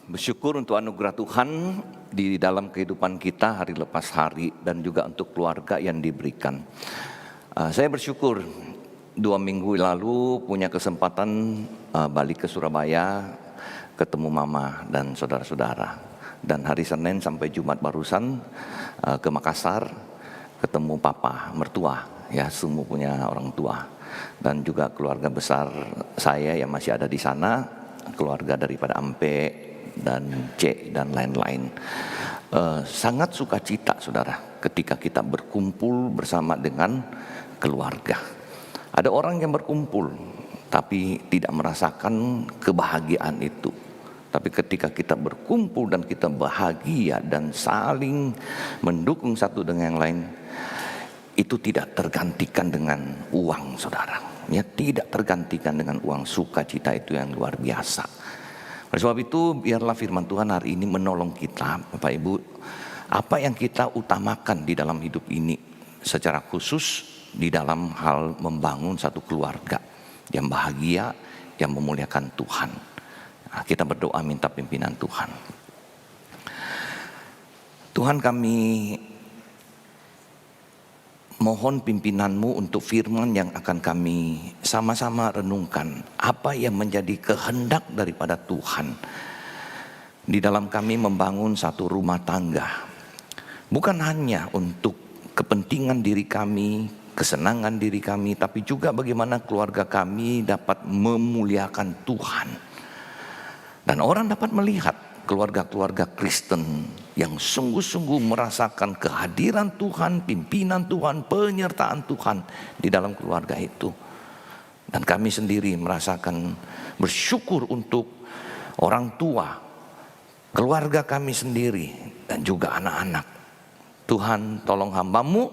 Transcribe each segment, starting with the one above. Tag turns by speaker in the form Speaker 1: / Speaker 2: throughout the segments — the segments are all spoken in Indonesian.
Speaker 1: Bersyukur untuk anugerah Tuhan di dalam kehidupan kita hari lepas hari dan juga untuk keluarga yang diberikan. Saya bersyukur 2 minggu lalu punya kesempatan balik ke Surabaya, ketemu mama dan saudara-saudara. Dan hari Senin sampai Jumat barusan ke Makassar, ketemu papa, mertua, ya semua punya orang tua. Dan juga keluarga besar saya yang masih ada di sana, keluarga daripada Ampe dan C dan lain-lain. Sangat sukacita saudara ketika kita berkumpul bersama dengan keluarga. Ada orang yang berkumpul tapi tidak merasakan kebahagiaan itu. Tapi ketika kita berkumpul dan kita bahagia dan saling mendukung satu dengan yang lain, itu tidak tergantikan dengan uang saudara. Ya, tidak tergantikan dengan uang. Sukacita itu yang luar biasa. Oleh sebab itu biarlah firman Tuhan hari ini menolong kita Bapak Ibu. Apa yang kita utamakan di dalam hidup ini, secara khusus di dalam hal membangun satu keluarga yang bahagia, yang memuliakan Tuhan. Nah, kita berdoa minta pimpinan Tuhan. Tuhan, kami mohon pimpinanmu untuk firman yang akan kami sama-sama renungkan. Apa yang menjadi kehendak daripada Tuhan di dalam kami membangun satu rumah tangga. Bukan hanya untuk kepentingan diri kami, kesenangan diri kami, tapi juga bagaimana keluarga kami dapat memuliakan Tuhan. Dan orang dapat melihat keluarga-keluarga Kristen yang sungguh-sungguh merasakan kehadiran Tuhan, pimpinan Tuhan, penyertaan Tuhan di dalam keluarga itu. Dan kami sendiri merasakan bersyukur untuk orang tua, keluarga kami sendiri, dan juga anak-anak. Tuhan, tolong hamba-Mu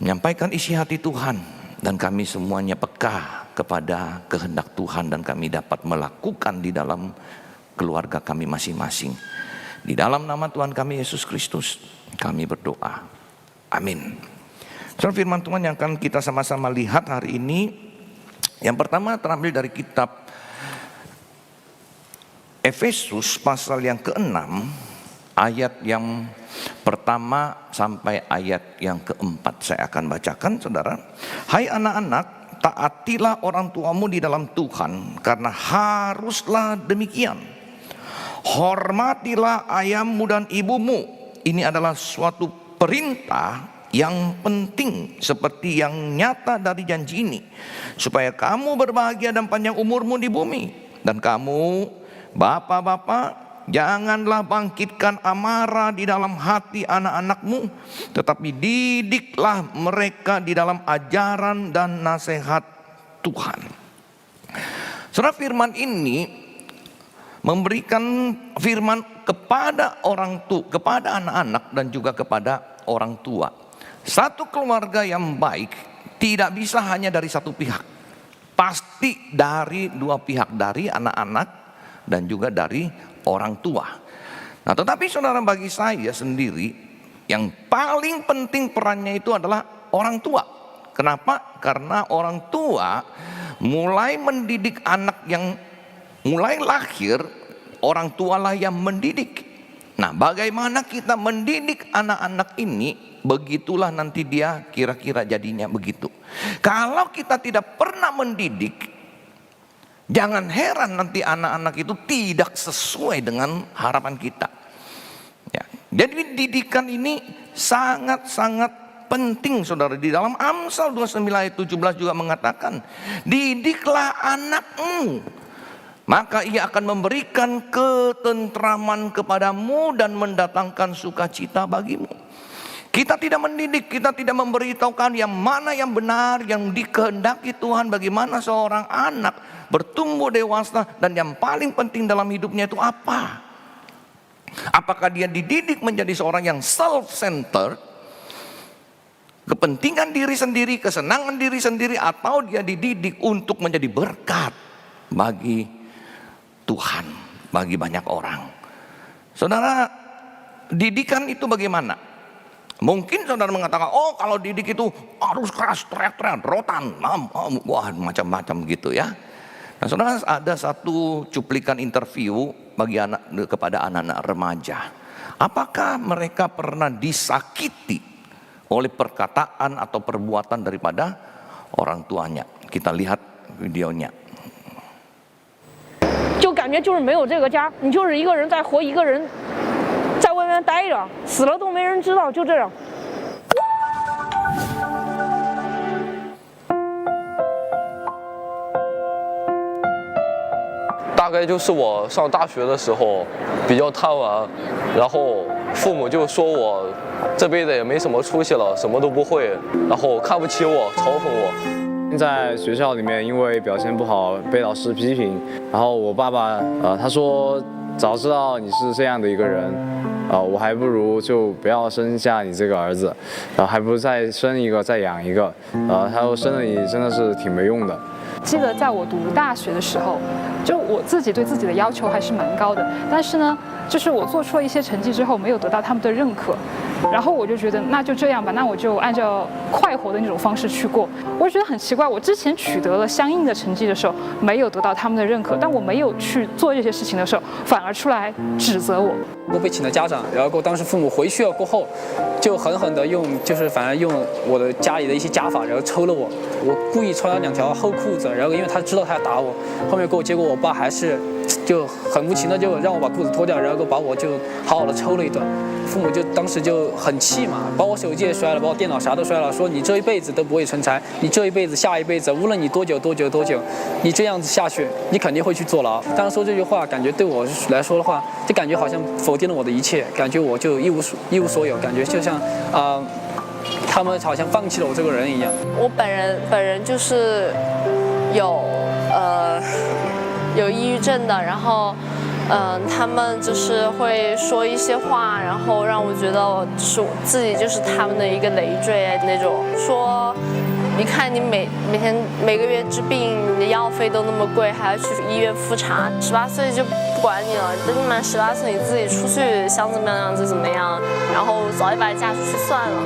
Speaker 1: menyampaikan isi hati Tuhan, dan kami semuanya peka kepada kehendak Tuhan, dan kami dapat melakukan di dalam keluarga kami masing-masing. Di dalam nama Tuhan kami Yesus Kristus kami berdoa. Amin. Soal firman Tuhan yang akan kita sama-sama lihat hari ini, yang pertama terambil dari kitab Efesus pasal yang ke-6 ayat yang pertama sampai ayat yang ke-4. Saya akan bacakan saudara. Hai anak-anak, taatilah orang tuamu di dalam Tuhan, karena haruslah demikian. Hormatilah ayahmu dan ibumu. Ini adalah suatu perintah yang penting seperti yang nyata dari janji ini, supaya kamu berbahagia dan panjang umurmu di bumi. Dan kamu bapak-bapak, janganlah bangkitkan amarah di dalam hati anak-anakmu, tetapi didiklah mereka di dalam ajaran dan nasihat Tuhan. Saudara, firman ini memberikan firman kepada orang tua, kepada anak-anak dan juga kepada orang tua. Satu keluarga yang baik tidak bisa hanya dari satu pihak. Pasti dari dua pihak, dari anak-anak dan juga dari orang tua. Nah, tetapi saudara, bagi saya sendiri yang paling penting perannya itu adalah orang tua. Kenapa? Karena orang tua mulai mendidik anak yang mulai lahir, orang tualah yang mendidik. Nah, bagaimana kita mendidik anak-anak ini, begitulah nanti dia kira-kira jadinya begitu. Kalau kita tidak pernah mendidik, jangan heran nanti anak-anak itu tidak sesuai dengan harapan kita. Ya. Jadi didikan ini sangat-sangat penting saudara. Di dalam Amsal 29 ayat 17 juga mengatakan, didiklah anakmu, maka ia akan memberikan ketentraman kepadamu dan mendatangkan sukacita bagimu. Kita tidak mendidik, kita tidak memberitahukan yang mana yang benar, yang dikehendaki Tuhan, bagaimana seorang anak bertumbuh dewasa, dan yang paling penting dalam hidupnya itu apa. Apakah dia dididik menjadi seorang yang self-centered, kepentingan diri sendiri, kesenangan diri sendiri, atau dia dididik untuk menjadi berkat bagi Tuhan, bagi banyak orang. Saudara, didikan itu bagaimana? Mungkin saudara mengatakan, oh kalau didik itu harus keras, teriak-teriak, rotan, wah macam-macam gitu ya. Nah, saudara, ada satu cuplikan interview kepada anak-anak remaja. Apakah mereka pernah disakiti oleh perkataan atau perbuatan daripada orang tuanya? Kita lihat videonya.
Speaker 2: 就感觉就是没有这个家，你就是一个人在活，一个人在外面待着，死了都没人知道，就这样。
Speaker 3: 大概就是我上大学的时候比较贪玩，然后父母就说我这辈子也没什么出息了，什么都不会，然后看不起我，嘲讽我。
Speaker 4: 在学校里面，因为表现不好被老师批评，然后我爸爸他说早知道你是这样的一个人，我还不如就不要生下你这个儿子，还不如再生一个再养一个，他说生了你真的是挺没用的。
Speaker 5: 记得在我读大学的时候，就我自己对自己的要求还是蛮高的，但是呢，就是我做出了一些成绩之后，没有得到他们的认可，然后我就觉得那就这样吧，那我就按照快活的那种方式去过。我就觉得很奇怪，我之前取得了相应的成绩的时候，没有得到他们的认可，但我没有去做这些事情的时候，反而出来指责我。
Speaker 6: 我被请了家长，然后当时父母回去了过后，就狠狠地用，就是反正用我的家里的一些家法，然后抽了我。我故意穿了2条厚裤子，然后因为他知道他要打我，后面结果我爸还是就很无情的就让我把裤子脱掉，然后把我就好好的抽了一顿。父母就当时就很气嘛，把我手机也摔了，把我电脑啥都摔了，说你这一辈子都不会成才，你这一辈子下一辈子，无论你多久，你这样子下去，你肯定会去坐牢。当时说这句话，感觉对我来说的话，就感觉好像否定了我的一切，感觉我就一无所有，感觉就像他们好像放弃了我这个人一样。
Speaker 7: 我本人就是有抑郁症的，然后他们就是会说一些话，然后让我觉得就是我自己就是他们的一个累赘那种。说，你看你每个月治病，你的药费都那么贵，还要去医院复查。18岁就不管你了，等你满18岁，你自己出去想怎么样就怎么样，然后早一把嫁出去算了。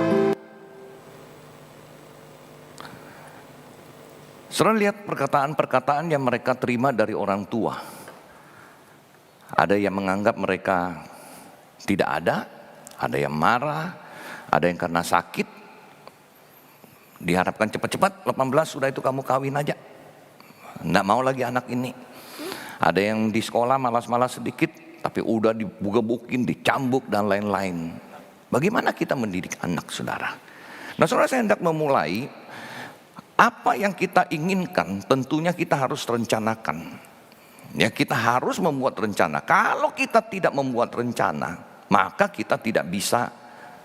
Speaker 1: Saudara lihat perkataan-perkataan yang mereka terima dari orang tua. Ada yang menganggap mereka tidak ada yang marah, ada yang karena sakit. Diharapkan cepat-cepat, 18 sudah itu kamu kawin aja. Nggak mau lagi anak ini. Ada yang di sekolah malas-malas sedikit, tapi udah dibuka-bukin, dicambuk dan lain-lain. Bagaimana kita mendidik anak, saudara? Nah, saudara, saya hendak memulai. Apa yang kita inginkan tentunya kita harus rencanakan. Ya, kita harus membuat rencana. Kalau kita tidak membuat rencana, maka kita tidak bisa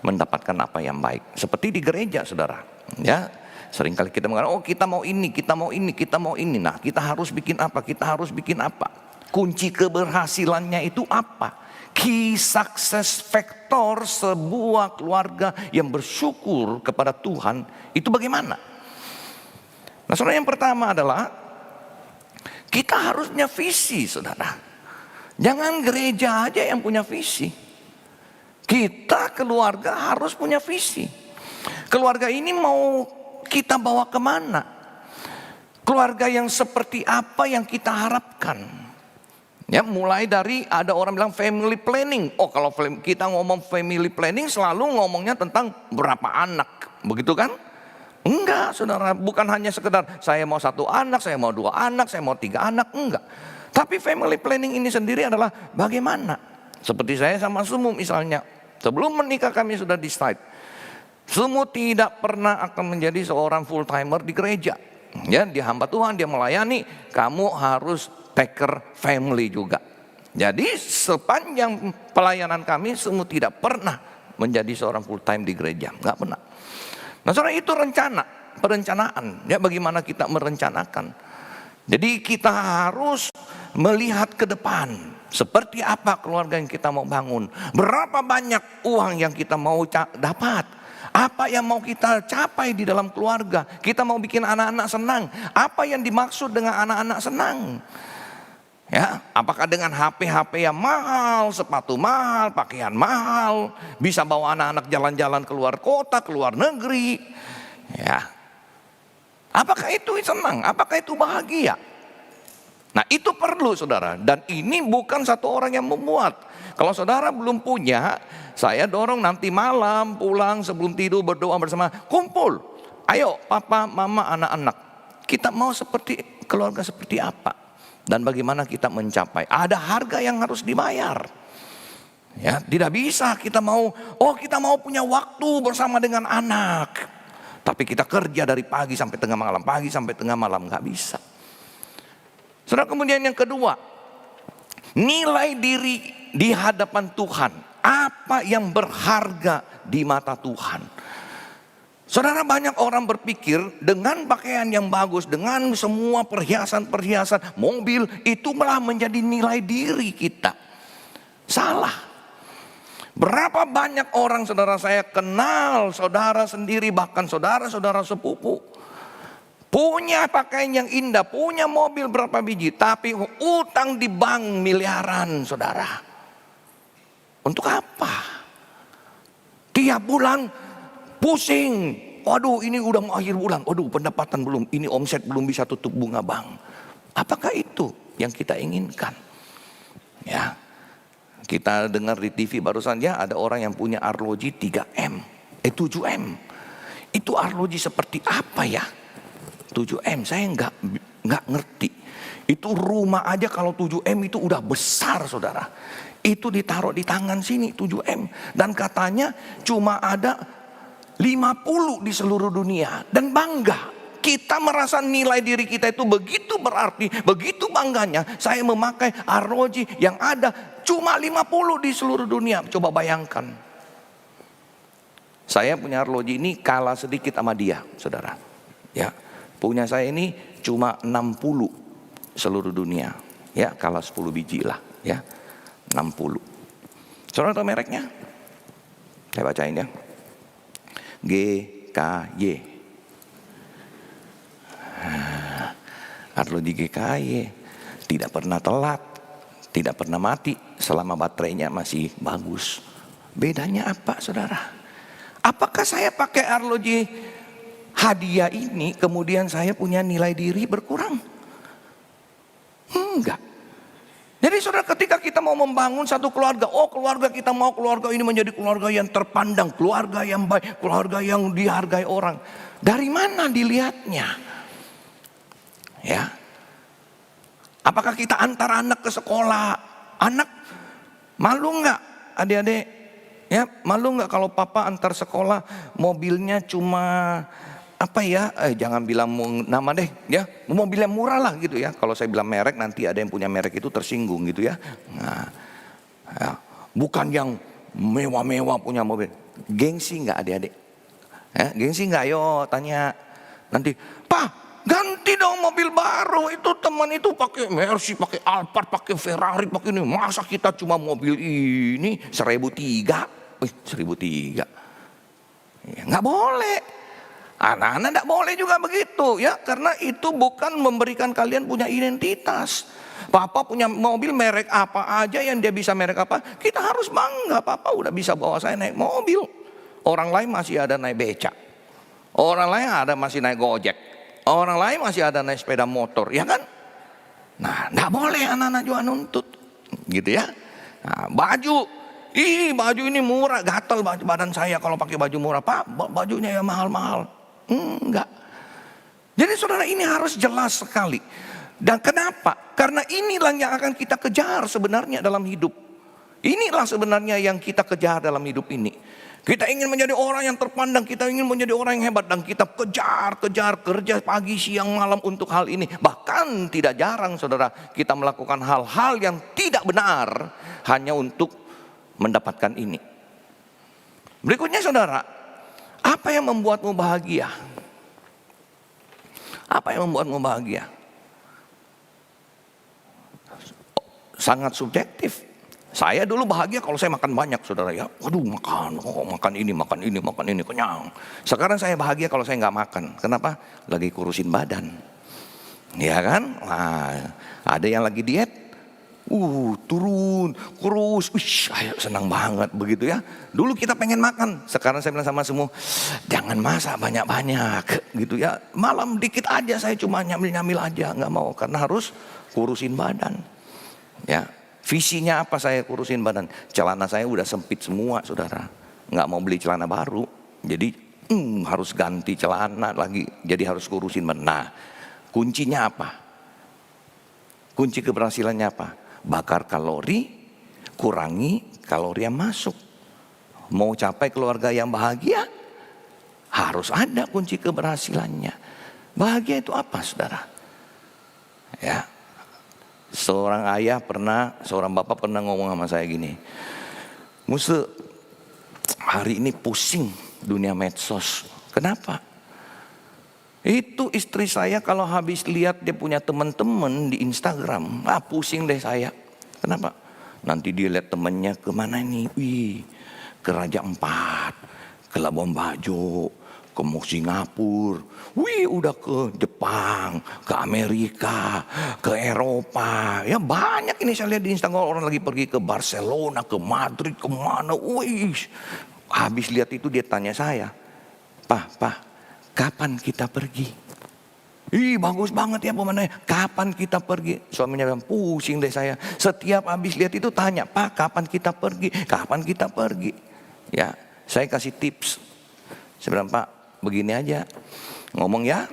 Speaker 1: mendapatkan apa yang baik. Seperti di gereja, saudara. Ya, seringkali kita mengatakan, oh kita mau ini, kita mau ini, kita mau ini. Nah, kita harus bikin apa? Kita harus bikin apa? Kunci keberhasilannya itu apa? Key success factor sebuah keluarga yang bersyukur kepada Tuhan itu bagaimana? Nah, saudara, yang pertama adalah kita harus punya visi, saudara. Jangan gereja aja yang punya visi. Kita keluarga harus punya visi. Keluarga ini mau kita bawa kemana? Keluarga yang seperti apa yang kita harapkan? Ya, mulai dari ada orang bilang family planning. Oh, kalau kita ngomong family planning selalu ngomongnya tentang berapa anak, begitu kan? Enggak, saudara, bukan hanya sekedar saya mau 1 anak, saya mau 2 anak, saya mau 3 anak, enggak. Tapi family planning ini sendiri adalah bagaimana? Seperti saya sama Sumu misalnya, sebelum menikah kami sudah decide. Sumu tidak pernah akan menjadi seorang full timer di gereja. Ya, dia hamba Tuhan, dia melayani, kamu harus take care family juga. Jadi sepanjang pelayanan kami, Sumu tidak pernah menjadi seorang full time di gereja, enggak pernah. Nah, saudara, itu perencanaan. Ya, bagaimana kita merencanakan. Jadi kita harus melihat ke depan. Seperti apa keluarga yang kita mau bangun. Berapa banyak uang yang kita mau dapat. Apa yang mau kita capai di dalam keluarga. Kita mau bikin anak-anak senang. Apa yang dimaksud dengan anak-anak senang. Ya, apakah dengan HP yang mahal, sepatu mahal, pakaian mahal, bisa bawa anak-anak jalan-jalan keluar kota, keluar negeri. Ya. Apakah itu senang? Apakah itu bahagia? Nah itu perlu saudara, dan ini bukan satu orang yang membuat. Kalau saudara belum punya, saya dorong nanti malam pulang sebelum tidur berdoa bersama, kumpul. Ayo papa, mama, anak-anak, kita mau seperti keluarga seperti apa? Dan bagaimana kita mencapai? Ada harga yang harus dibayar. Ya, tidak bisa kita mau punya waktu bersama dengan anak, tapi kita kerja dari pagi sampai tengah malam, nggak bisa. Saudara, kemudian yang kedua, nilai diri di hadapan Tuhan. Apa yang berharga di mata Tuhan? Saudara, banyak orang berpikir dengan pakaian yang bagus, dengan semua perhiasan-perhiasan, mobil, itu malah menjadi nilai diri kita. Salah. Berapa banyak orang saudara saya kenal, saudara sendiri, bahkan saudara-saudara sepupu, punya pakaian yang indah, punya mobil berapa biji, tapi utang di bank miliaran, saudara. Untuk apa? Tiap bulan pusing. Waduh, ini udah mau akhir bulan. Waduh, pendapatan belum, ini omset belum bisa tutup bunga bank. Apakah itu yang kita inginkan? Ya, kita dengar di TV barusan ya, ada orang yang punya arloji 3M, 7M. Itu arloji seperti apa ya? 7M, saya nggak ngerti. Itu rumah aja kalau 7M itu udah besar, saudara. Itu ditaruh di tangan sini 7M. Dan katanya cuma ada 50 di seluruh dunia. Dan bangga. Kita merasa nilai diri kita itu begitu berarti, begitu bangganya. Saya memakai arloji yang ada cuma 50 di seluruh dunia. Coba bayangkan. Saya punya arloji ini kalah sedikit sama dia, saudara. Ya. Punya saya ini cuma 60 seluruh dunia. Ya, kalah 10 biji lah. Ya, 60. Saudara tahu mereknya? Saya bacain ya. GKY. Arloji GKY. Tidak pernah telat. Tidak pernah mati selama baterainya masih bagus. Bedanya apa, saudara? Apakah saya pakai arloji hadiah ini kemudian saya punya nilai diri berkurang? Enggak. Jadi saudara, ketika kita mau membangun satu keluarga, keluarga kita mau keluarga ini menjadi keluarga yang terpandang, keluarga yang baik, keluarga yang dihargai orang. Dari mana dilihatnya? Ya. Apakah kita antar anak ke sekolah? Anak malu enggak, adik-adik? Ya, malu enggak kalau papa antar sekolah mobilnya cuma apa ya, jangan bilang nama deh ya, mobil yang murah lah gitu ya. Kalau saya bilang merek nanti ada yang punya merek itu tersinggung gitu ya. Nah, ya. Bukan yang mewah-mewah punya mobil. Gengsi nggak adik-adik? Ya, gengsi nggak? Ayo tanya nanti, Pak ganti dong mobil baru. Itu teman itu pakai Mercy, pakai Alphard, pakai Ferrari, pakai ini. Masa kita cuma mobil ini 1.300? 1.300? Ya, nggak boleh. Anak-anak tidak boleh juga begitu ya, karena itu bukan memberikan kalian punya identitas. Papa punya mobil merek apa aja, yang dia bisa merek apa, kita harus bangga. Papa udah bisa bawa saya naik mobil. Orang lain masih ada naik becak, orang lain ada masih naik gojek, orang lain masih ada naik sepeda motor, ya kan? Nah, tidak boleh anak-anak juga nuntut, gitu ya. Nah, baju ini murah, gatal badan saya kalau pakai baju murah. Pak, bajunya ya mahal-mahal. Enggak. Jadi saudara, ini harus jelas sekali. Dan kenapa? Karena inilah yang akan kita kejar sebenarnya dalam hidup. Inilah sebenarnya yang kita kejar dalam hidup ini. Kita ingin menjadi orang yang terpandang, kita ingin menjadi orang yang hebat, dan kita kejar kerja pagi siang malam untuk hal ini. Bahkan tidak jarang saudara, kita melakukan hal-hal yang tidak benar hanya untuk mendapatkan ini. Berikutnya saudara, apa yang membuatmu bahagia? Apa yang membuatmu bahagia? Sangat subjektif. Saya dulu bahagia kalau saya makan banyak, saudara ya. Waduh, makan ini, kenyang. Sekarang saya bahagia kalau saya nggak makan. Kenapa? Lagi kurusin badan. Ya kan? Nah, ada yang lagi diet. Turun, kurus, saya senang banget begitu ya. Dulu kita pengen makan, sekarang saya bilang sama semua, jangan masak banyak-banyak gitu ya. Malam dikit aja, saya cuma nyamil-nyamil aja, nggak mau karena harus kurusin badan. Ya, visinya apa saya kurusin badan? Celana saya udah sempit semua, saudara. Nggak mau beli celana baru, jadi harus ganti celana lagi, jadi harus kurusin badan. Nah, kuncinya apa? Kunci keberhasilannya apa? Bakar kalori, kurangi kalori yang masuk. Mau capai keluarga yang bahagia, harus ada kunci keberhasilannya. Bahagia itu apa, saudara? Ya, seorang ayah seorang bapak pernah ngomong sama saya gini, Muse, hari ini pusing dunia medsos. Kenapa? Itu istri saya kalau habis lihat dia punya teman-teman di Instagram, pusing deh saya. Kenapa? Nanti dia lihat temannya kemana nih? Ke Raja Ampat, ke Labuan Bajo, ke Singapura. Udah ke Jepang, ke Amerika, ke Eropa. Ya banyak ini saya lihat di Instagram orang lagi pergi ke Barcelona, ke Madrid, kemana. Habis lihat itu dia tanya saya, Pak, kapan kita pergi? Bagus banget ya pemandangannya. Kapan kita pergi? Suaminya bilang, pusing deh saya. Setiap habis lihat itu tanya, Pak, kapan kita pergi? Kapan kita pergi? Ya, saya kasih tips. Saya bilang, Pak, begini aja. Ngomong ya,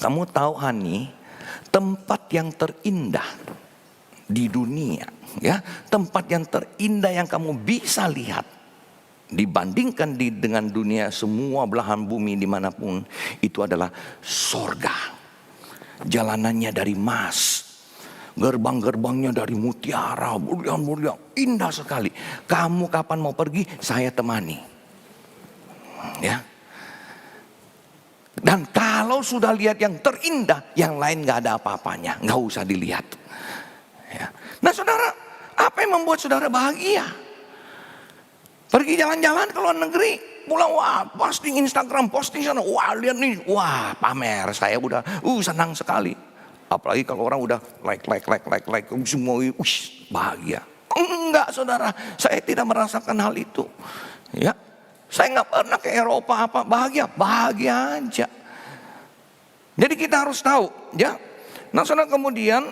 Speaker 1: kamu tahu Hani, tempat yang terindah di dunia, ya, tempat yang terindah yang kamu bisa lihat dibandingkan dengan dunia semua belahan bumi dimanapun, itu adalah sorga. Jalanannya dari emas, gerbang-gerbangnya dari mutiara, mulia-mulia, indah sekali. Kamu kapan mau pergi, saya temani. Ya. Dan kalau sudah lihat yang terindah, yang lain gak ada apa-apanya, gak usah dilihat. Ya. Nah saudara, apa yang membuat saudara bahagia? Pergi jalan-jalan ke luar negeri, pulang, posting Instagram, posting sana, lihat nih, pamer, saya udah, senang sekali. Apalagi kalau orang udah like, semua, bahagia. Enggak saudara, saya tidak merasakan hal itu. Ya, saya nggak pernah ke Eropa bahagia aja. Jadi kita harus tahu, ya. Nah saudara, kemudian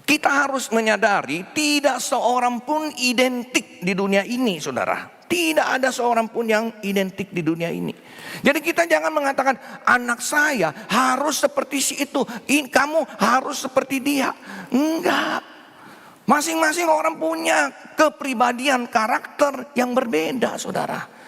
Speaker 1: kita harus menyadari tidak seorang pun identik di dunia ini, saudara. Tidak ada seorang pun yang identik di dunia ini. Jadi kita jangan mengatakan anak saya harus seperti si itu, kamu harus seperti dia. Enggak. Masing-masing orang punya kepribadian, karakter yang berbeda, saudara.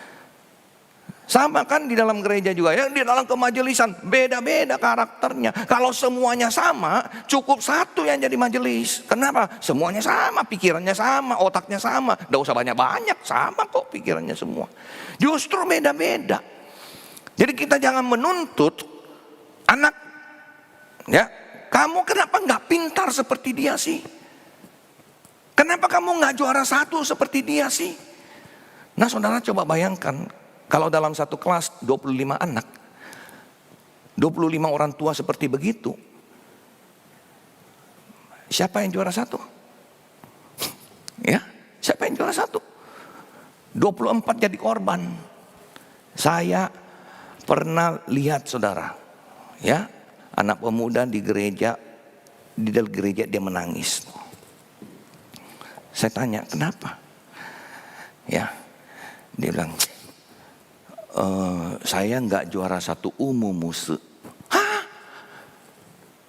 Speaker 1: Sama kan di dalam gereja juga ya, di dalam kemajelisan beda-beda karakternya. Kalau semuanya sama, cukup satu yang jadi majelis. Kenapa? Semuanya sama, pikirannya sama, otaknya sama. Tidak usah banyak-banyak, sama kok pikirannya semua. Justru beda-beda. Jadi kita jangan menuntut anak, ya, kamu kenapa nggak pintar seperti dia sih? Kenapa kamu nggak juara satu seperti dia sih? Nah saudara, coba bayangkan. Kalau dalam satu kelas 25 anak, 25 orang tua seperti begitu, siapa yang juara satu? Ya, siapa yang juara satu? 24 jadi korban. Saya pernah lihat saudara, ya, anak pemuda di dalam gereja dia menangis. Saya tanya, kenapa? Ya, dia bilang, saya nggak juara satu umum, Muse. Hah?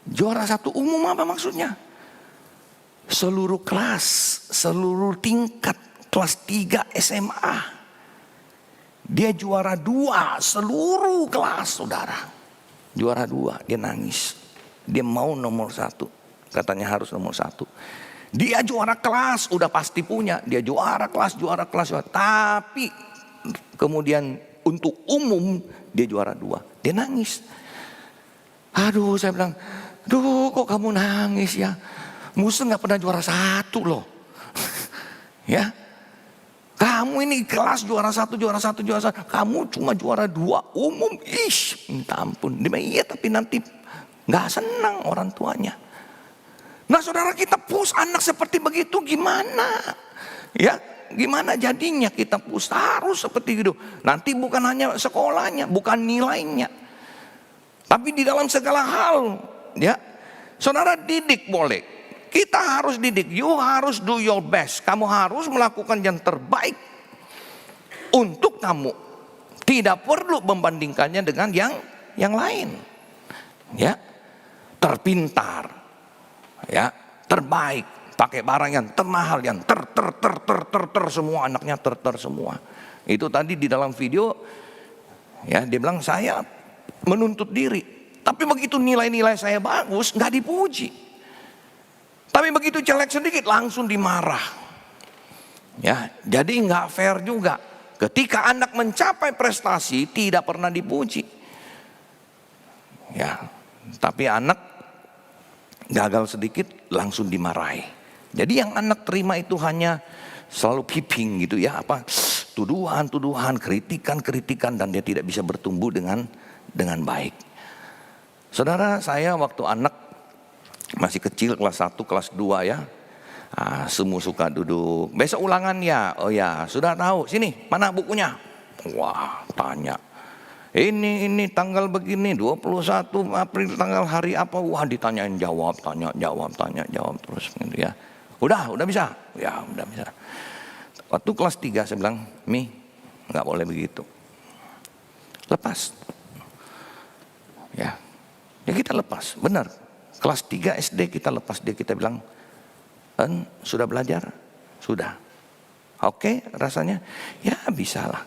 Speaker 1: Juara satu umum apa maksudnya? Seluruh kelas, seluruh tingkat, kelas 3 SMA. Dia juara 2 seluruh kelas, saudara. Juara 2, dia nangis. Dia mau nomor 1, katanya harus nomor 1. Dia juara kelas, udah pasti punya. Dia juara kelas. Tapi kemudian untuk umum dia juara 2, dia nangis. Aduh, saya bilang, kok kamu nangis ya? Muse nggak pernah juara 1 loh. Ya, kamu ini kelas juara 1. Kamu cuma juara 2 umum. Minta ampun. Dia bilang, iya tapi nanti nggak senang orang tuanya. Nah saudara, kita push anak seperti begitu gimana? Ya, gimana jadinya kita push harus seperti itu. Nanti bukan hanya sekolahnya, bukan nilainya, tapi di dalam segala hal. Ya, saudara didik boleh. Kita harus didik. You harus do your best. Kamu harus melakukan yang terbaik untuk kamu. Tidak perlu membandingkannya dengan yang lain. Ya, terpintar. Ya, terbaik. Pakai barang yang termahal, yang ter semua, anaknya ter semua. Itu tadi di dalam video, ya dia bilang saya menuntut diri. Tapi begitu nilai-nilai saya bagus, nggak dipuji. Tapi begitu jelek sedikit langsung dimarah. Ya, jadi nggak fair juga. Ketika anak mencapai prestasi tidak pernah dipuji. Ya, tapi anak gagal sedikit langsung dimarahi. Jadi yang anak terima itu hanya selalu piping gitu ya, apa tuduhan, kritikan dan dia tidak bisa bertumbuh dengan baik. Saudara, saya waktu anak masih kecil kelas 1, kelas 2 ya. Semua suka duduk. Besok ulangan ya? Oh ya, sudah tahu. Sini, mana bukunya? Wah, tanya. Ini tanggal begini, 21 April tanggal hari apa? Wah, ditanyain jawab terus gitu ya. Udah bisa? Ya, udah bisa. Waktu kelas 3 saya bilang, Mi, nggak boleh begitu. Lepas. Ya kita lepas, benar. Kelas 3 SD kita lepas dia, kita bilang, sudah belajar? Sudah. Oke, rasanya? Ya bisa lah.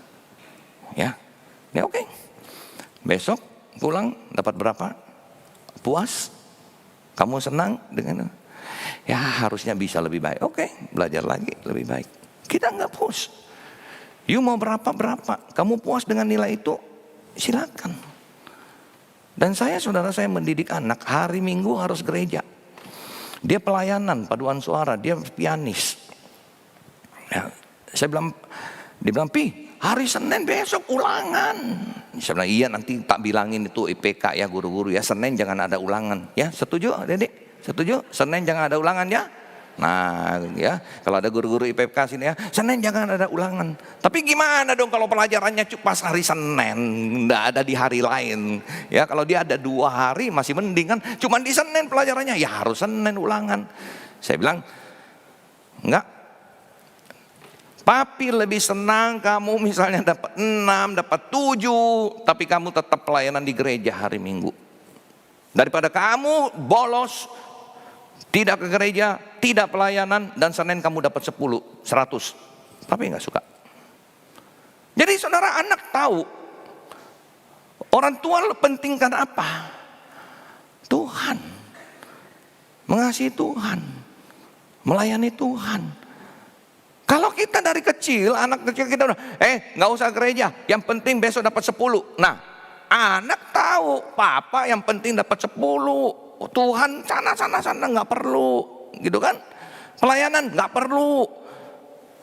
Speaker 1: Ya oke. Besok pulang dapat berapa? Puas? Kamu senang dengan? Ya harusnya bisa lebih baik. Oke, belajar lagi lebih baik. Kita nggak push. You mau berapa? Kamu puas dengan nilai itu? Silakan. Dan saudara saya mendidik anak, hari Minggu harus gereja. Dia pelayanan, paduan suara, dia pianis. Ya, dia bilang, Pi, hari Senin besok ulangan. Saya bilang, iya nanti tak bilangin itu IPK ya guru-guru ya, Senin jangan ada ulangan. Ya, setuju Dedek? Setuju? Senin jangan ada ulangan ya? Nah ya, kalau ada guru-guru IPK sini ya, Senin jangan ada ulangan. Tapi gimana dong kalau pelajarannya pas hari Senin, nggak ada di hari lain. Ya kalau dia ada 2 hari masih mending kan, cuman di Senin pelajarannya, ya harus Senin ulangan. Saya bilang, enggak. Papi lebih senang kamu misalnya dapat 6, dapat 7, tapi kamu tetap pelayanan di gereja hari Minggu. Daripada kamu bolos, tidak ke gereja, tidak pelayanan, dan Senin kamu dapat 10, 100. Tapi nggak suka. Jadi saudara, anak tahu orang tua pentingkan apa? Tuhan. Mengasihi Tuhan. Melayani Tuhan. Kalau kita dari kecil, anak kecil kita udah, nggak usah gereja, yang penting besok dapat 10. Nah, anak tahu, papa yang penting dapat 10. Tuhan sana nggak perlu, gitu kan? Pelayanan nggak perlu.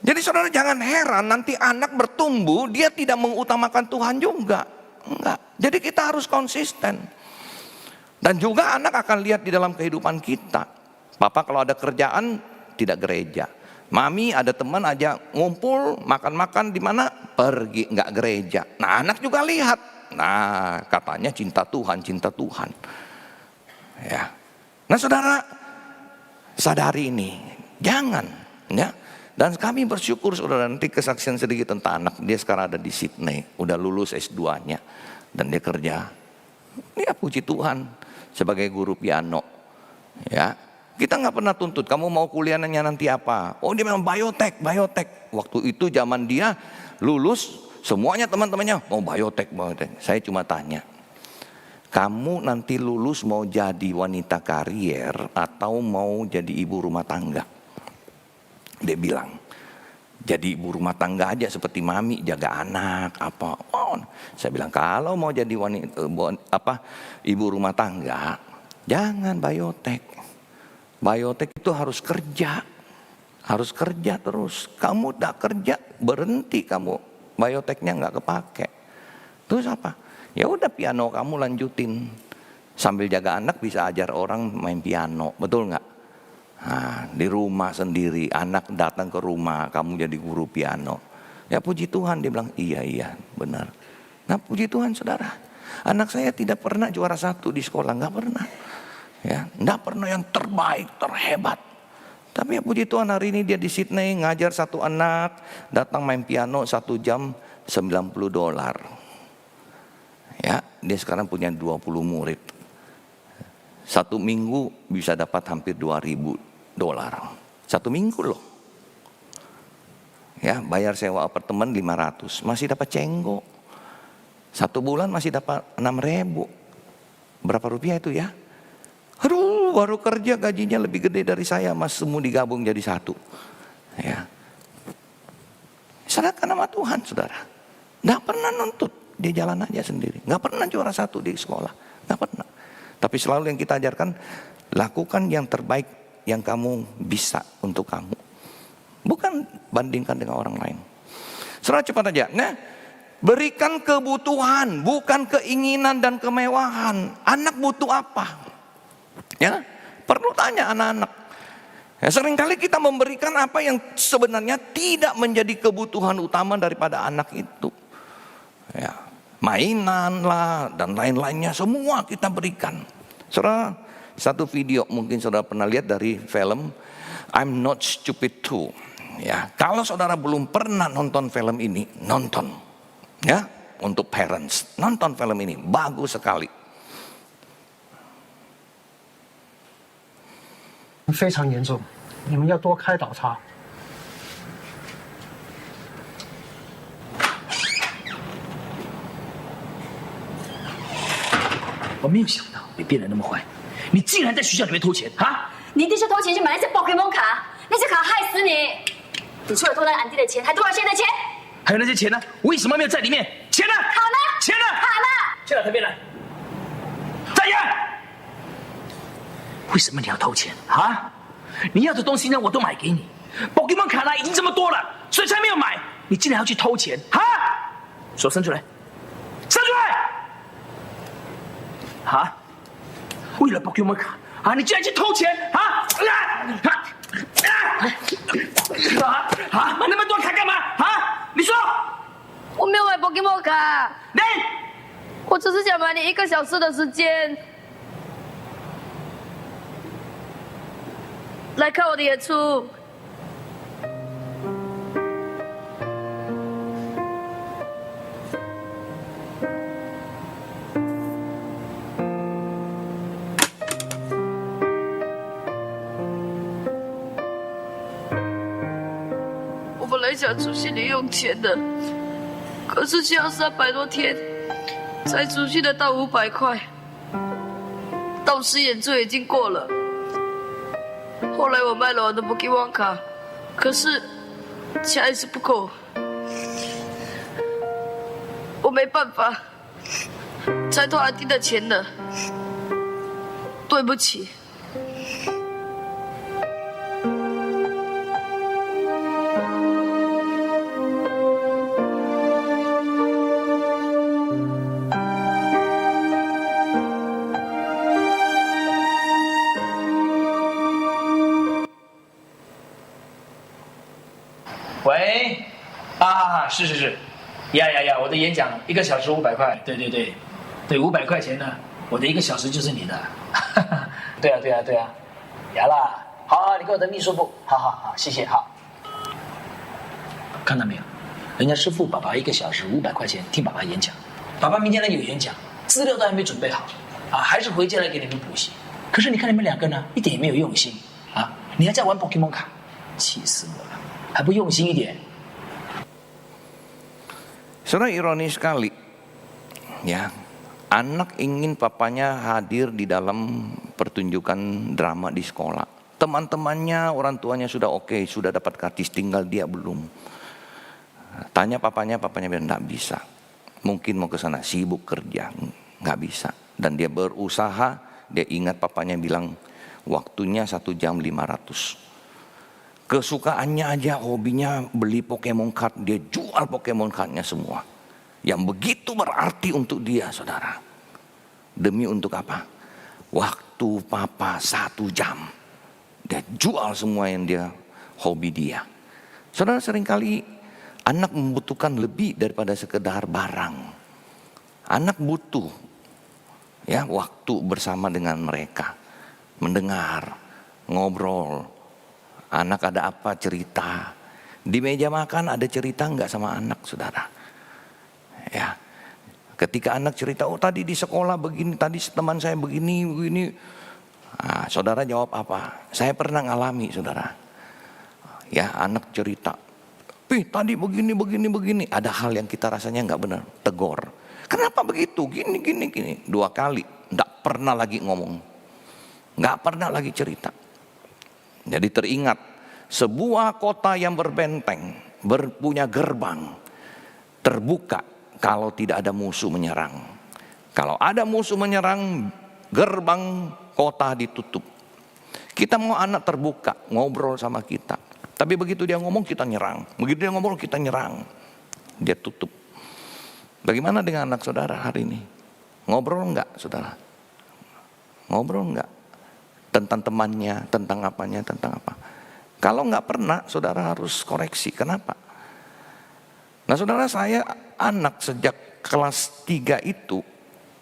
Speaker 1: Jadi saudara jangan heran nanti anak bertumbuh dia tidak mengutamakan Tuhan juga, enggak. Jadi kita harus konsisten. Dan juga anak akan lihat di dalam kehidupan kita. Papa kalau ada kerjaan tidak gereja. Mami ada teman aja ngumpul makan-makan di mana pergi nggak gereja. Nah anak juga lihat. Nah katanya cinta Tuhan. Ya. Nah saudara, sadari ini, jangan ya. Dan kami bersyukur saudara, nanti kesaksian sedikit tentang anak. Dia sekarang ada di Sydney, udah lulus S2-nya dan dia kerja. Ya puji Tuhan sebagai guru piano. Ya, kita nggak pernah tuntut kamu mau kuliahnya nanti apa. Oh dia memang biotek. Waktu itu zaman dia lulus, semuanya teman-temannya mau biotek. Saya cuma tanya, kamu nanti lulus mau jadi wanita karier atau mau jadi ibu rumah tangga? Dia bilang, jadi ibu rumah tangga aja seperti mami, jaga anak apa. Oh, saya bilang kalau mau jadi wanita ibu rumah tangga, jangan biotek. Biotek itu harus kerja terus. Kamu tak kerja berhenti kamu, bioteknya nggak kepake. Terus apa? Ya udah piano kamu lanjutin. Sambil jaga anak bisa ajar orang main piano, betul nggak? Nah, di rumah sendiri, anak datang ke rumah, kamu jadi guru piano. Ya puji Tuhan, dia bilang, iya benar. Nah puji Tuhan saudara, anak saya tidak pernah juara 1 di sekolah, nggak pernah. Ya, nggak pernah yang terbaik, terhebat. Tapi ya puji Tuhan hari ini dia di Sydney ngajar 1 anak, datang main piano 1 jam $90. Ya, dia sekarang punya 20 murid. 1 minggu bisa dapat hampir $2.000. 1 minggu loh. Ya, bayar sewa apartemen 500, masih dapat cenggo. 1 bulan masih dapat 6.000. Berapa rupiah itu ya? Aduh, baru kerja gajinya lebih gede dari saya, mas, semua digabung jadi 1. Ya. Serahkan nama Tuhan, saudara. Nggak pernah nuntut, dia jalan aja sendiri. Nggak pernah juara 1 di sekolah, nggak pernah. Tapi selalu yang kita ajarkan, lakukan yang terbaik yang kamu bisa untuk kamu. Bukan bandingkan dengan orang lain. Saudara cepat aja. Nah, berikan kebutuhan, bukan keinginan dan kemewahan. Anak butuh apa? Ya, perlu tanya anak-anak. Ya, seringkali kita memberikan apa yang sebenarnya tidak menjadi kebutuhan utama daripada anak itu. Ya, mainan lah dan lain-lainnya semua kita berikan. Saudara, satu video mungkin saudara pernah lihat dari film I'm Not Stupid Too. Ya, kalau saudara belum pernah nonton film ini, nonton. Ya, untuk parents, nonton film ini, bagus sekali.
Speaker 8: 非常严重，你们要多开导他。
Speaker 9: 我没有想到你变得那么坏，你竟然在学校里面偷钱啊！
Speaker 10: 你一定是偷钱去买那些Pokemon卡，那些卡害死你！你除了偷那个安迪的钱，还偷了谁的钱？
Speaker 9: 还有那些钱呢？为什么没有在里面？钱呢？
Speaker 10: 卡呢？
Speaker 9: 钱呢？
Speaker 10: 卡呢？
Speaker 9: 去哪边来？站眼！为什么你要偷钱啊？你要的东西呢，我都买给你。Pokemon 卡呢已经这么多了，所以才没有买。你竟然要去偷钱啊！手伸出来，伸出来！啊！为了 Pokemon 卡啊，你竟然去偷钱啊！买那么多卡干嘛？啊！你说，
Speaker 10: 我没有买 Pokemon 卡，
Speaker 9: 你，
Speaker 10: 我只是想买你1个小时的时间，来看我的演出。我本来想出去零用钱的，可是需要300多天才出去得到500块，到时演出已经过了。后来我卖了我的 Pokemon 卡，可是钱还是不够，我没办法，才偷安迪的钱的，对不起。
Speaker 9: 喂，是，呀，我的演讲1个小时500块，对，500块钱呢，我的1个小时就是你的，对啊，呀啦，好，你跟我的秘书部，好，谢谢，好，看到没有，人家是付爸爸1个小时500块钱听爸爸演讲，爸爸明天呢有演讲，资料都还没准备好，还是回家来给你们补习，可是你看你们2个呢，一点也没有用心，你还在玩 Pokemon 卡，气死我了。还不用心一点。
Speaker 1: Saudara, ironis sekali, ya, anak ingin papanya hadir di dalam pertunjukan drama di sekolah. Teman-temannya, orang tuanya sudah oke, sudah dapat kartis, tinggal dia belum. Tanya papanya bilang nggak bisa. Mungkin mau ke sana sibuk kerja, nggak bisa. Dan dia berusaha, dia ingat papanya bilang waktunya 1 jam 500. Kesukaannya aja, hobinya beli Pokemon card, dia jual Pokemon cardnya semua. Yang begitu berarti untuk dia, saudara. Demi untuk apa? Waktu papa 1 jam. Dia jual semua yang dia hobi dia. Saudara, seringkali anak membutuhkan lebih daripada sekedar barang. Anak butuh ya waktu bersama dengan mereka, mendengar, ngobrol. Anak ada apa cerita. Di meja makan ada cerita enggak sama anak, saudara? Ya, ketika anak cerita, oh tadi di sekolah begini, tadi teman saya begini. Nah, saudara jawab apa? Saya pernah ngalami, saudara. Ya, anak cerita, tadi begini. Ada hal yang kita rasanya nggak benar, tegur. Kenapa begitu? Gini. 2 kali, nggak pernah lagi ngomong, nggak pernah lagi cerita. Jadi teringat, sebuah kota yang berbenteng, punya gerbang, terbuka kalau tidak ada musuh menyerang. Kalau ada musuh menyerang, gerbang kota ditutup. Kita mau anak terbuka, ngobrol sama kita. Tapi begitu dia ngomong kita nyerang. Begitu dia ngomong kita nyerang. Dia tutup. Bagaimana dengan anak saudara hari ini? Ngobrol enggak, saudara? Ngobrol enggak? Tentang temannya, tentang apanya, tentang apa? Kalau enggak pernah, saudara harus koreksi. Kenapa? Nah, saudara, saya anak sejak kelas 3 itu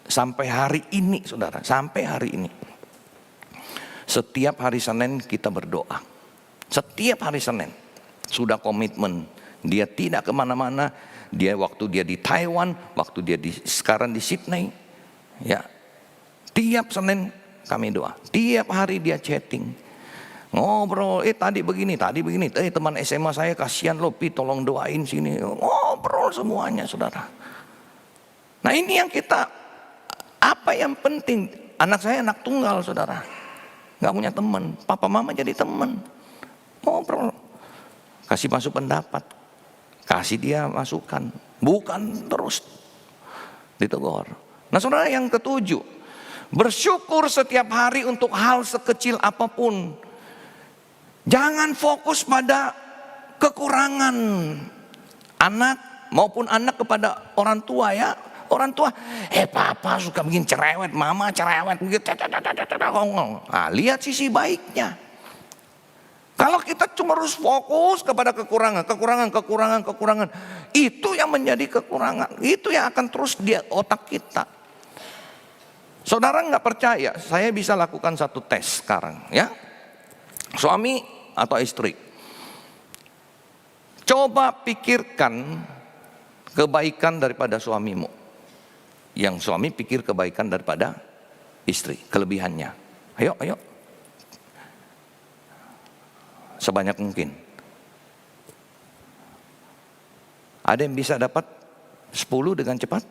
Speaker 1: sampai hari ini, saudara, sampai hari ini. Setiap hari Senin kita berdoa. Setiap hari Senin. Sudah komitmen. Dia tidak kemana-mana. Waktu dia di Taiwan, waktu dia sekarang di Sydney. Ya, tiap Senin kami doa. Tiap hari dia chatting. Ngobrol, tadi begini. Teman SMA saya kasihan loh, tolong doain sini. Ngobrol semuanya, saudara. Nah, ini yang kita, apa yang penting? Anak saya anak tunggal, saudara. Gak punya teman, papa mama jadi teman. Ngobrol, kasih masuk pendapat, kasih dia masukan, bukan terus ditegur. Nah, saudara, yang ketujuh, bersyukur setiap hari untuk hal sekecil apapun. Jangan fokus pada kekurangan anak maupun anak kepada orang tua, ya. Orang tua, papa suka bikin cerewet, mama cerewet, begitu. Nah, lihat sisi baiknya. Kalau kita cuma harus fokus kepada kekurangan, itu yang menjadi kekurangan, itu yang akan terus di otak kita. Saudara nggak percaya, saya bisa lakukan satu tes sekarang, ya. Suami atau istri, coba pikirkan kebaikan daripada suamimu. Yang suami pikir kebaikan daripada istri, kelebihannya. Ayo. Sebanyak mungkin. Ada yang bisa dapat 10 dengan cepat?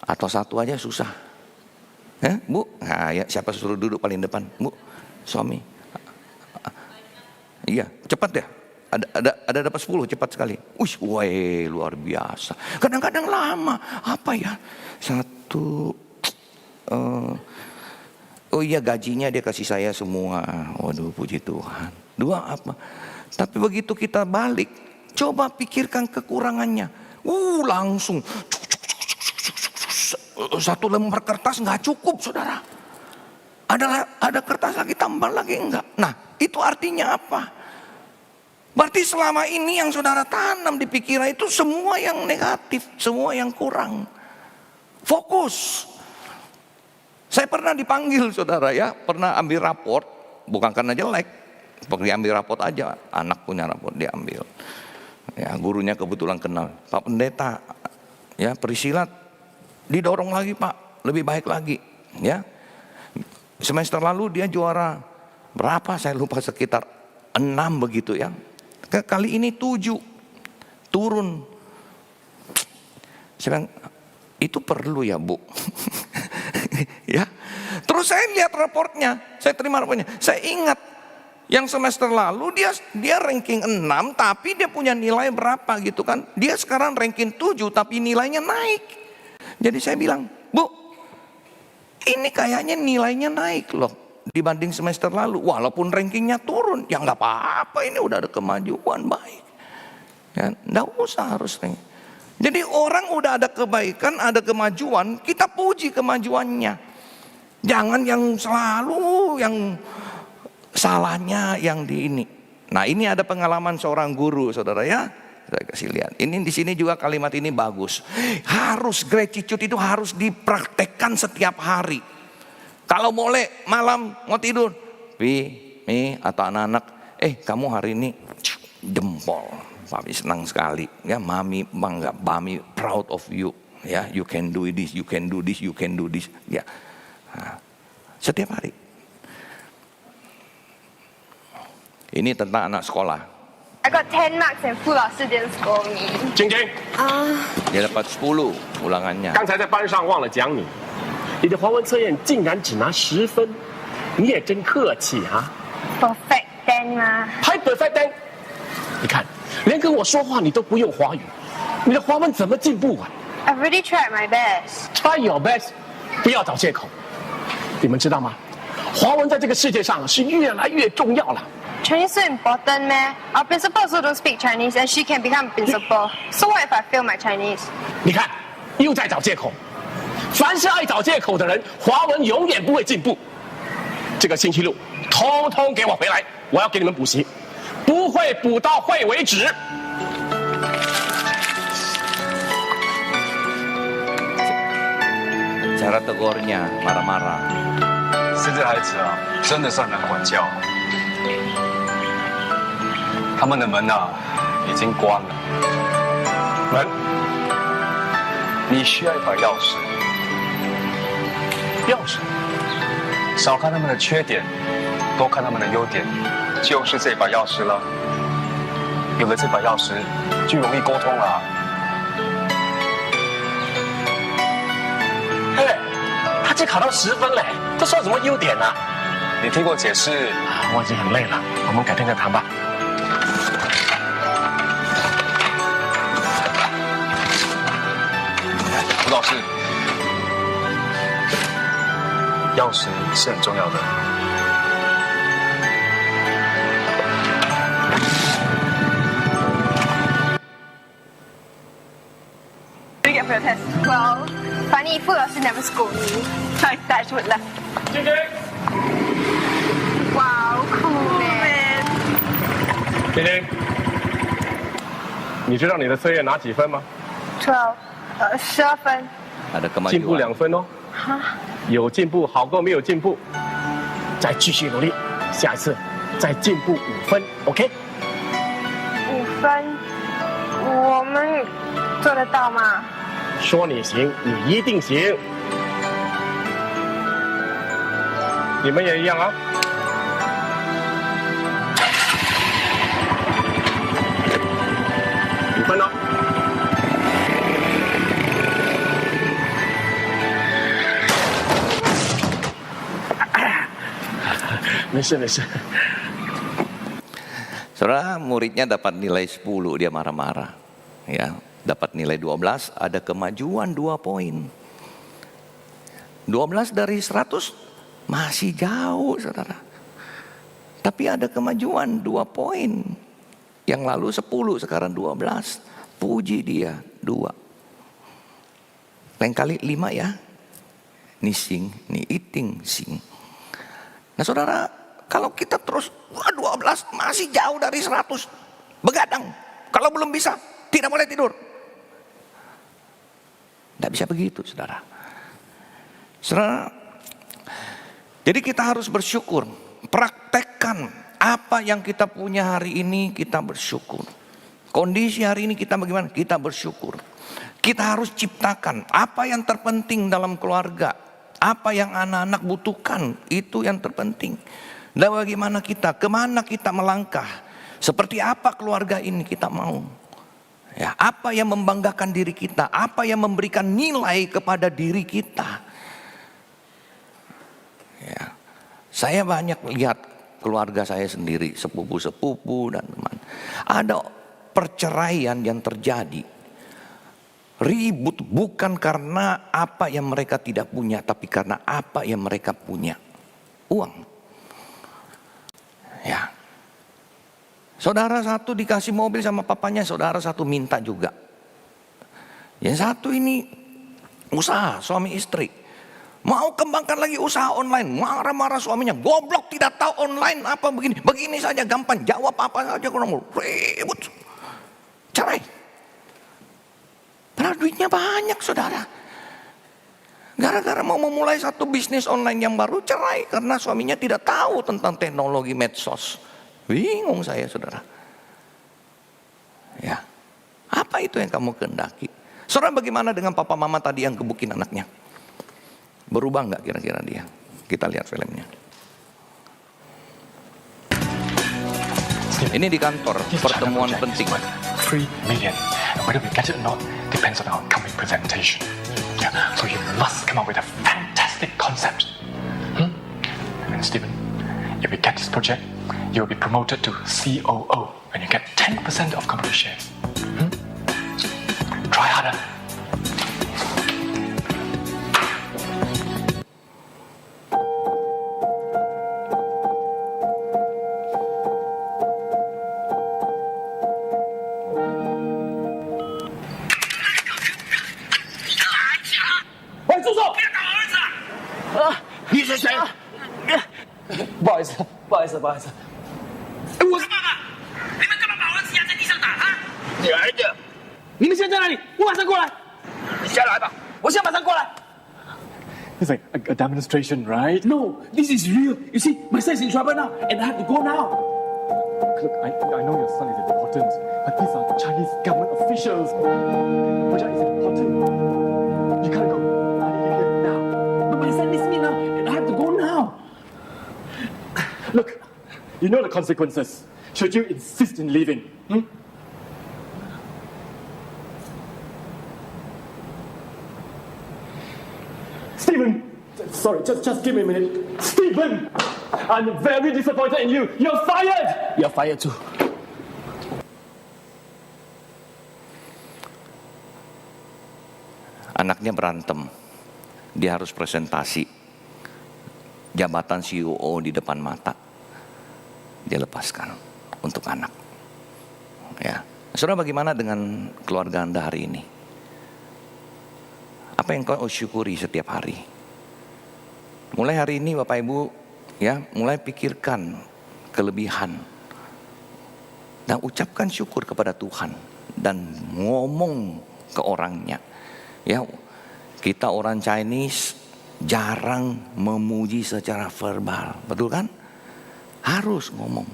Speaker 1: Atau 1 aja susah? Bu? Nah, ya, siapa suruh duduk paling depan? Bu, suami. Iya, cepat ya. Ada dapat 10 cepat sekali. Luar biasa. Kadang-kadang lama. Apa ya? 1. Oh iya, gajinya dia kasih saya semua. Waduh, puji Tuhan. 2 apa? Tapi begitu kita balik, coba pikirkan kekurangannya. Langsung 1 lembar kertas nggak cukup, saudara. Ada kertas lagi, tambah lagi enggak. Nah, itu artinya apa? Berarti selama ini yang saudara tanam di pikiran itu semua yang negatif, semua yang kurang. Fokus. Saya pernah dipanggil, saudara, ya, pernah ambil raport, bukan karena jelek, pergi ambil raport aja, anak punya raport dia ambil. Ya, gurunya kebetulan kenal, Pak Pendeta, ya, perisilat didorong lagi, Pak, lebih baik lagi, ya. Semester lalu dia juara berapa? Saya lupa, sekitar 6 begitu, ya. Kali ini 7 turun. Saya bilang, itu perlu ya, Bu. Ya. Terus saya lihat raportnya, saya terima raportnya. Saya ingat yang semester lalu dia ranking 6 tapi dia punya nilai berapa gitu kan. Dia sekarang ranking 7 tapi nilainya naik. Jadi saya bilang, Bu, ini kayaknya nilainya naik loh dibanding semester lalu. Walaupun rankingnya turun, ya nggak apa-apa, ini udah ada kemajuan baik. Ya, nggak usah harus ranking. Jadi orang udah ada kebaikan, ada kemajuan, kita puji kemajuannya. Jangan yang selalu yang salahnya yang di ini. Nah, ini ada pengalaman seorang guru, saudara ya. Saya kasih lihat. Ini di sini juga kalimat ini bagus. Harus gratitude itu harus dipraktekkan setiap hari. Kalau boleh malam mau tidur, Mi atau anak-anak, kamu hari ini jempol. Papi senang sekali. Ya, mami bangga, mami proud of you. Ya, you can do this, you can do this, you can do this. Ya, nah, setiap hari. Ini tentang anak sekolah.
Speaker 11: I got 10 marks and 傅老师 didn't score me.
Speaker 12: 晶晶，
Speaker 1: Dia dapat 10 ulangannya.
Speaker 12: 刚才在班上忘了讲你，你的华文测验竟然只拿10分，你也真客气啊！
Speaker 11: Perfect 10吗？
Speaker 12: 还 perfect 10，你看，连跟我说话你都不用华语，你的华文怎么进步啊
Speaker 11: I've really tried my best.
Speaker 12: ？Try your best，不要找借口。你们知道吗？华文在这个世界上是越来越重要了。
Speaker 11: Chinese so important, man. Our principal also don't speak Chinese, and she can become principal. So what if I fail my Chinese?
Speaker 12: 你看，又在找借口。凡是爱找借口的人，华文永远不会进步。这个星期六，通通给我回来，我要给你们补习，不会补到会为止。
Speaker 1: Cara tegurnya marah-marah.
Speaker 13: 现在孩子啊，真的是很难管教。他们的门啊，已经关了。
Speaker 12: 门，
Speaker 13: 你需要一把钥匙。
Speaker 12: 钥匙，
Speaker 13: 少看他们的缺点，多看他们的优点，就是这把钥匙了。有了这把钥匙，就容易沟通了。
Speaker 12: 哎，他只考到10分嘞，这算什么优点呢？
Speaker 13: 你听过解释？
Speaker 12: 我已经很累了，我们改天再谈吧。
Speaker 13: 吴老师，钥匙是很重要的。
Speaker 11: What did you get for your test? 12. Funny, 傅老师 never scored me. I touched wood left.
Speaker 12: 晶晶，
Speaker 11: Wow, cool man.
Speaker 12: 晶晶，你知道你的测验拿几分吗？
Speaker 11: 12. 12分。
Speaker 1: Ada
Speaker 12: 进步
Speaker 1: kemajuan.
Speaker 12: 2分哦。有进步好过没有进步，再继续努力，下一次再进步5分 ，OK？
Speaker 11: 5分，我们做得到吗？
Speaker 12: 说你行，你一定行。你们也一样啊。5分哦。没事没事。
Speaker 1: Saudara, muridnya dapat nilai 10, dia marah-marah. Ya, dapat nilai 12, ada kemajuan 2 poin. 12 dari 100 masih jauh, Saudara. Tapi ada kemajuan 2 poin. Yang lalu 10, sekarang 12. Puji dia, 2. Lain kali 5 ya. Ni sing, ni iting sing. Nah, Saudara, kalau kita terus 12 masih jauh dari 100, begadang. Kalau belum bisa, tidak boleh tidur. Tidak bisa begitu, saudara. Saudara, jadi kita harus bersyukur. Praktekkan apa yang kita punya hari ini, kita bersyukur. Kondisi hari ini kita bagaimana? Kita bersyukur. Kita harus ciptakan apa yang terpenting dalam keluarga. Apa yang anak-anak butuhkan, itu yang terpenting. Dan bagaimana kita, kemana kita melangkah, seperti apa keluarga ini kita mau. Ya, apa yang membanggakan diri kita, apa yang memberikan nilai kepada diri kita. Ya, saya banyak lihat keluarga saya sendiri, sepupu-sepupu dan teman. Ada perceraian yang terjadi. Ribut bukan karena apa yang mereka tidak punya, tapi karena apa yang mereka punya. Uang. Ya, saudara satu dikasih mobil sama papanya, saudara satu minta juga. Yang satu ini usaha suami istri, Mau kembangkan lagi usaha online, marah-marah suaminya, goblok tidak tahu online apa begini saja gampang, jawab apa saja kurang ribut, cerai. Padahal duitnya banyak saudara. Gara-gara mau memulai satu bisnis online yang baru cerai karena suaminya tidak tahu tentang teknologi medsos. Bingung saya saudara. Ya, apa itu yang kamu kehendaki? Saudara, bagaimana dengan papa mama tadi yang gebukin anaknya? Berubah nggak kira-kira dia? Kita lihat filmnya. Ini di kantor, pertemuan penting.
Speaker 13: 3 million. And whether we get it or not depends on our coming presentation. Yeah. So you must come up with a fantastic concept. And Stephen, if we get this project, you will be promoted to COO and you get 10% of company shares. Try harder.
Speaker 9: 不好意思，我是爸爸，你们干嘛把我儿子压在地上打啊？你儿子，你们现在在哪里？我马上过来。你下来吧，我现在马上过来。
Speaker 13: It's like a demonstration, right?
Speaker 9: No, this is real. You see, my son is in trouble now, and I have to go now.
Speaker 13: Look, I know your son is important, but these are Chinese government officials. Project is important. You can't go. I need you here now.
Speaker 9: But my son needs me now, and I have to go now.
Speaker 13: Look, you know the consequences. Should you insist in leaving? Stephen! Sorry, just give me a minute. Stephen! I'm very disappointed in you. You're fired!
Speaker 9: You're fired too.
Speaker 1: Anaknya berantem. Dia harus presentasi. Jabatan CEO di depan mata. Dia lepaskan untuk anak. Ya. Saudara, bagaimana dengan keluarga Anda hari ini? Apa yang kau syukuri setiap hari? Mulai hari ini Bapak Ibu, ya, mulai pikirkan kelebihan dan ucapkan syukur kepada Tuhan dan ngomong ke orangnya. Ya, kita orang Chinese jarang memuji secara verbal, betul kan? Harus ngomong,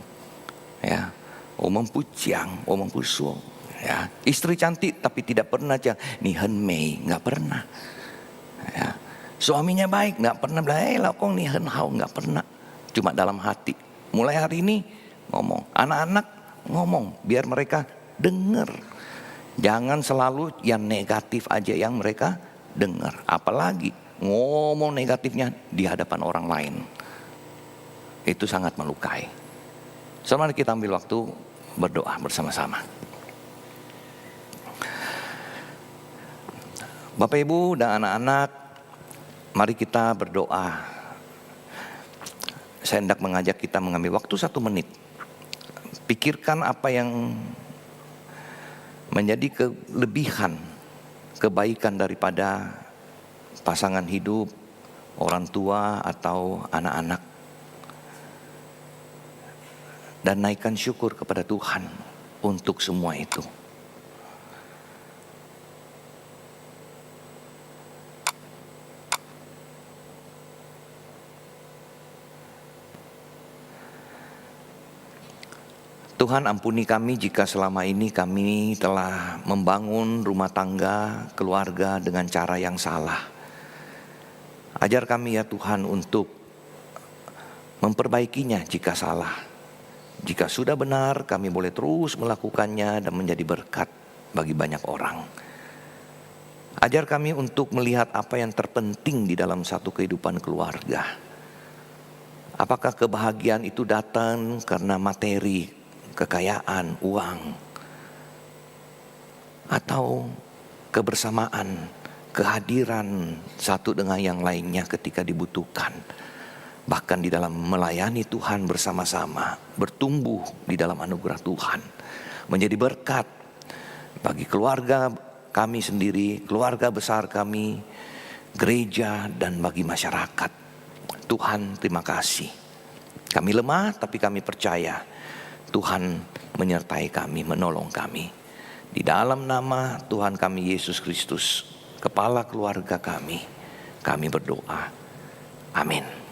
Speaker 1: ya, omong pujiang, omong pusuo, ya. Istri cantik tapi tidak pernah aja ni hen mei, nggak pernah. Ya. Suaminya baik, nggak pernah bilang lakong ni hen hao, nggak pernah. Cuma dalam hati. Mulai hari ini ngomong, anak-anak ngomong, biar mereka dengar. Jangan selalu yang negatif aja yang mereka dengar, apalagi ngomong negatifnya di hadapan orang lain. Itu sangat melukai. Selamat kita ambil waktu berdoa bersama-sama. Bapak Ibu dan anak-anak, mari kita berdoa. Saya hendak mengajak kita mengambil waktu 1 menit. Pikirkan apa yang menjadi kelebihan, kebaikan daripada pasangan hidup, orang tua atau anak-anak. Dan naikkan syukur kepada Tuhan untuk semua itu. Tuhan, ampuni kami jika selama ini kami telah membangun rumah tangga, keluarga dengan cara yang salah. Ajar kami ya Tuhan untuk memperbaikinya jika salah. Jika sudah benar, kami boleh terus melakukannya dan menjadi berkat bagi banyak orang. Ajar kami untuk melihat apa yang terpenting di dalam satu kehidupan keluarga. Apakah kebahagiaan itu datang karena materi, kekayaan, uang, atau kebersamaan, kehadiran satu dengan yang lainnya ketika dibutuhkan. Bahkan di dalam melayani Tuhan bersama-sama, bertumbuh di dalam anugerah Tuhan, menjadi berkat bagi keluarga kami sendiri, keluarga besar kami, gereja dan bagi masyarakat. Tuhan, terima kasih. Kami lemah tapi kami percaya Tuhan menyertai kami, menolong kami. Di dalam nama Tuhan kami Yesus Kristus, Kepala keluarga kami berdoa. Amin.